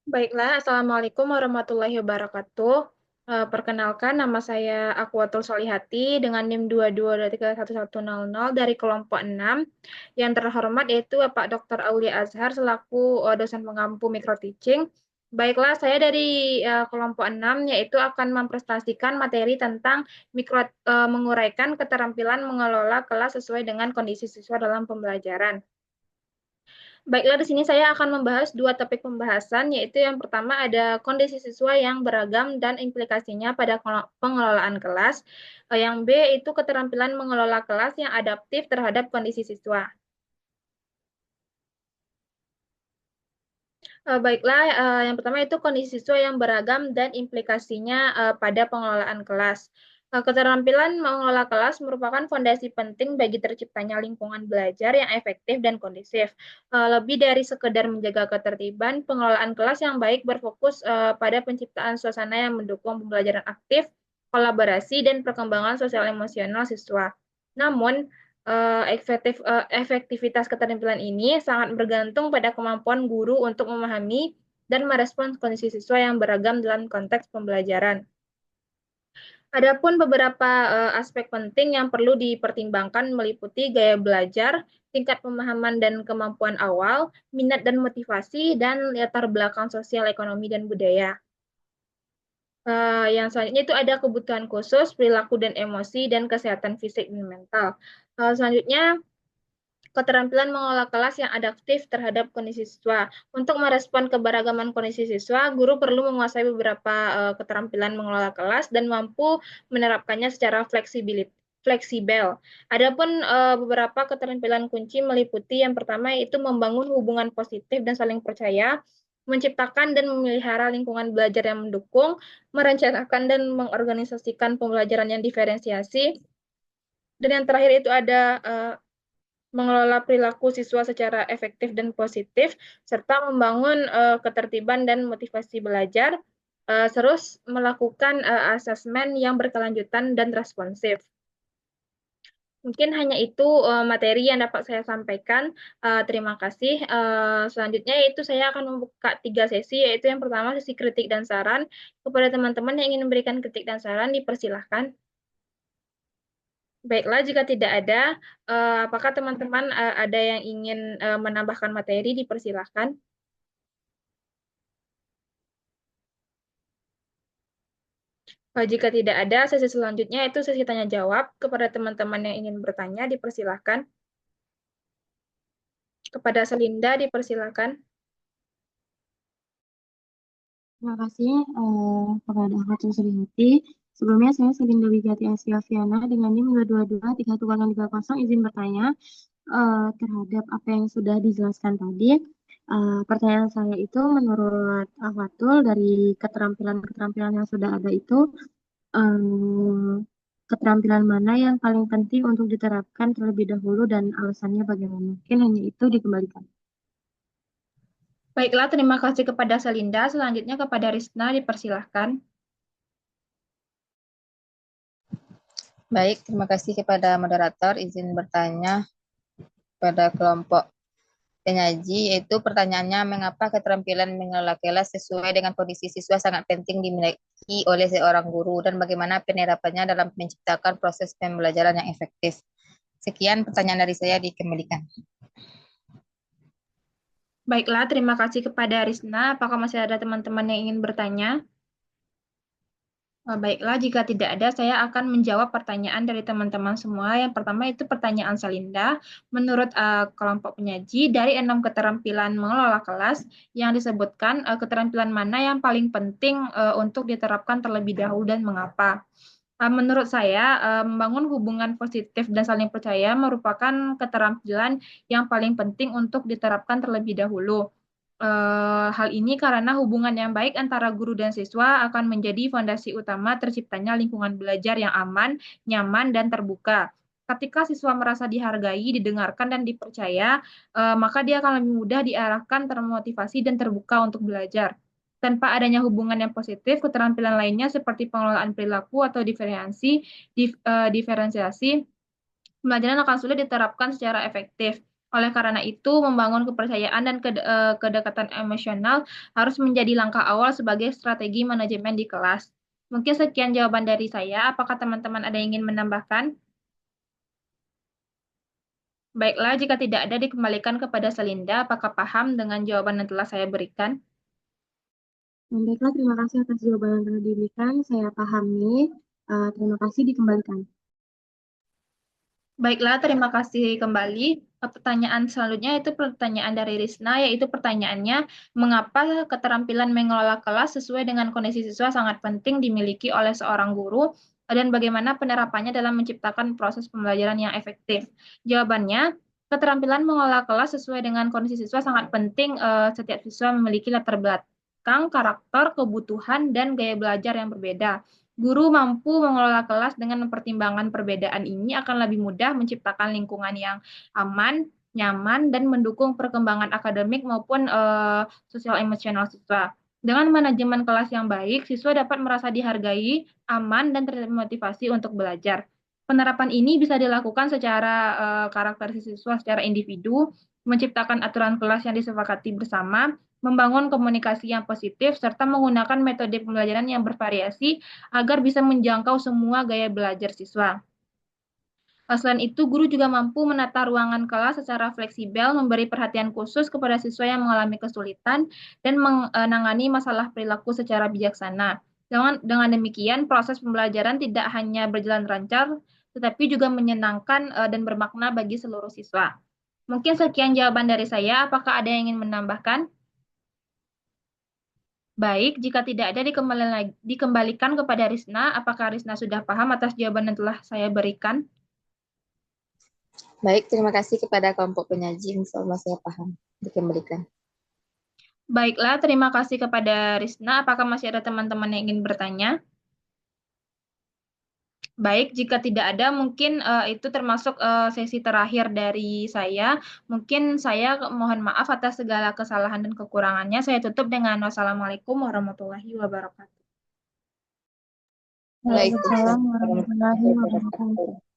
Baiklah, Assalamualaikum warahmatullahi wabarakatuh. Perkenalkan, nama saya Akwatul Solihati dengan NIM 22231100 dari kelompok 6. Yang terhormat yaitu Pak Dr. Aulia Azhar selaku dosen pengampu micro teaching. Baiklah, saya dari kelompok 6 yaitu akan mempresentasikan materi tentang menguraikan keterampilan mengelola kelas sesuai dengan kondisi siswa dalam pembelajaran. Baiklah, di sini saya akan membahas dua topik pembahasan, yaitu yang pertama ada kondisi siswa yang beragam dan implikasinya pada pengelolaan kelas. Yang B itu keterampilan mengelola kelas yang adaptif terhadap kondisi siswa. Baiklah, yang pertama itu kondisi siswa yang beragam dan implikasinya pada pengelolaan kelas. Keterampilan mengelola kelas merupakan fondasi penting bagi terciptanya lingkungan belajar yang efektif dan kondusif. Lebih dari sekedar menjaga ketertiban, pengelolaan kelas yang baik berfokus pada penciptaan suasana yang mendukung pembelajaran aktif, kolaborasi, dan perkembangan sosial emosional siswa. Namun, efektivitas keterampilan ini sangat bergantung pada kemampuan guru untuk memahami dan merespons kondisi siswa yang beragam dalam konteks pembelajaran. Adapun beberapa aspek penting yang perlu dipertimbangkan meliputi gaya belajar, tingkat pemahaman dan kemampuan awal, minat dan motivasi, dan latar belakang sosial, ekonomi, dan budaya. Yang selanjutnya itu ada kebutuhan khusus, perilaku dan emosi, dan kesehatan fisik dan mental. Selanjutnya, keterampilan mengelola kelas yang adaptif terhadap kondisi siswa. Untuk merespon keberagaman kondisi siswa, guru perlu menguasai beberapa keterampilan mengelola kelas dan mampu menerapkannya secara fleksibel. Adapun beberapa keterampilan kunci meliputi yang pertama yaitu membangun hubungan positif dan saling percaya, menciptakan dan memelihara lingkungan belajar yang mendukung, merencanakan dan mengorganisasikan pembelajaran yang diferensiasi, dan yang terakhir itu ada mengelola perilaku siswa secara efektif dan positif, serta membangun ketertiban dan motivasi belajar, terus melakukan asesmen yang berkelanjutan dan responsif. Mungkin hanya itu materi yang dapat saya sampaikan. Terima kasih. Selanjutnya yaitu saya akan membuka 3 sesi, yaitu yang pertama sesi kritik dan saran. Kepada teman-teman yang ingin memberikan kritik dan saran, dipersilahkan. Baiklah, jika tidak ada, apakah teman-teman ada yang ingin menambahkan materi, dipersilahkan. Jika tidak ada, sesi selanjutnya itu sesi tanya jawab. Kepada teman-teman yang ingin bertanya, dipersilahkan. Kepada Selinda, dipersilahkan. Terima kasih kepada Fatul Surihati. Sebelumnya saya Selinda Wigati Asia Fiana dengan NIM 2223130 izin bertanya terhadap apa yang sudah dijelaskan tadi. Pertanyaan saya itu menurut Fatul dari keterampilan-keterampilan yang sudah ada itu eh, keterampilan mana yang paling penting untuk diterapkan terlebih dahulu dan alasannya bagaimana? Mungkin hanya itu dikembalikan. Baiklah, terima kasih kepada Selinda. Selanjutnya kepada Risna, dipersilahkan. Baik, terima kasih kepada moderator. Izin bertanya pada kelompok penyaji, yaitu pertanyaannya, mengapa keterampilan mengelola kelas sesuai dengan kondisi siswa sangat penting dimiliki oleh seorang guru dan bagaimana penerapannya dalam menciptakan proses pembelajaran yang efektif. Sekian pertanyaan dari saya, dikembalikan. Baiklah, terima kasih kepada Risna. Apakah masih ada teman-teman yang ingin bertanya? Baiklah, jika tidak ada, saya akan menjawab pertanyaan dari teman-teman semua. Yang pertama itu pertanyaan Salinda. Menurut kelompok penyaji, dari 6 keterampilan mengelola kelas yang disebutkan, keterampilan mana yang paling penting untuk diterapkan terlebih dahulu dan mengapa? Menurut saya, membangun hubungan positif dan saling percaya merupakan keterampilan yang paling penting untuk diterapkan terlebih dahulu. Hal ini karena hubungan yang baik antara guru dan siswa akan menjadi fondasi utama terciptanya lingkungan belajar yang aman, nyaman, dan terbuka. Ketika siswa merasa dihargai, didengarkan, dan dipercaya, maka dia akan lebih mudah diarahkan, termotivasi, dan terbuka untuk belajar. Tanpa adanya hubungan yang positif, keterampilan lainnya seperti pengelolaan perilaku atau diferensiasi, pembelajaran akan sulit diterapkan secara efektif. Oleh karena itu, membangun kepercayaan dan kedekatan emosional harus menjadi langkah awal sebagai strategi manajemen di kelas. Mungkin sekian jawaban dari saya. Apakah teman-teman ada yang ingin menambahkan? Baiklah, jika tidak ada dikembalikan kepada Selinda. Apakah paham dengan jawaban yang telah saya berikan? Baiklah, terima kasih atas jawaban yang telah diberikan. Saya pahami. Terima kasih, dikembalikan. Baiklah, terima kasih kembali. Pertanyaan selanjutnya itu pertanyaan dari Risna, yaitu pertanyaannya, mengapa keterampilan mengelola kelas sesuai dengan kondisi siswa sangat penting dimiliki oleh seorang guru, dan bagaimana penerapannya dalam menciptakan proses pembelajaran yang efektif? Jawabannya, keterampilan mengelola kelas sesuai dengan kondisi siswa sangat penting. Setiap siswa memiliki latar belakang, karakter, kebutuhan, dan gaya belajar yang berbeda. Guru mampu mengelola kelas dengan mempertimbangkan perbedaan ini akan lebih mudah menciptakan lingkungan yang aman, nyaman, dan mendukung perkembangan akademik maupun sosial emosional siswa. Dengan manajemen kelas yang baik, siswa dapat merasa dihargai, aman, dan termotivasi untuk belajar. Penerapan ini bisa dilakukan secara karakteristik siswa secara individu, menciptakan aturan kelas yang disepakati bersama, membangun komunikasi yang positif, serta menggunakan metode pembelajaran yang bervariasi agar bisa menjangkau semua gaya belajar siswa. Selain itu, guru juga mampu menata ruangan kelas secara fleksibel, memberi perhatian khusus kepada siswa yang mengalami kesulitan, dan menangani masalah perilaku secara bijaksana. Dengan demikian, proses pembelajaran tidak hanya berjalan lancar, tetapi juga menyenangkan dan bermakna bagi seluruh siswa. Mungkin sekian jawaban dari saya. Apakah ada yang ingin menambahkan? Baik, jika tidak ada dikembalikan kepada Risna. Apakah Risna sudah paham atas jawaban yang telah saya berikan? Baik, terima kasih kepada kelompok penyaji. Insya Allah saya paham. Dikembalikan. Baiklah, terima kasih kepada Risna. Apakah masih ada teman-teman yang ingin bertanya? Baik, jika tidak ada, mungkin itu termasuk sesi terakhir dari saya. Mungkin saya mohon maaf atas segala kesalahan dan kekurangannya. Saya tutup dengan wassalamualaikum warahmatullahi wabarakatuh. Waalaikumsalam Waalaikumsalam warahmatullahi warahmatullahi wabarakatuh. wabarakatuh.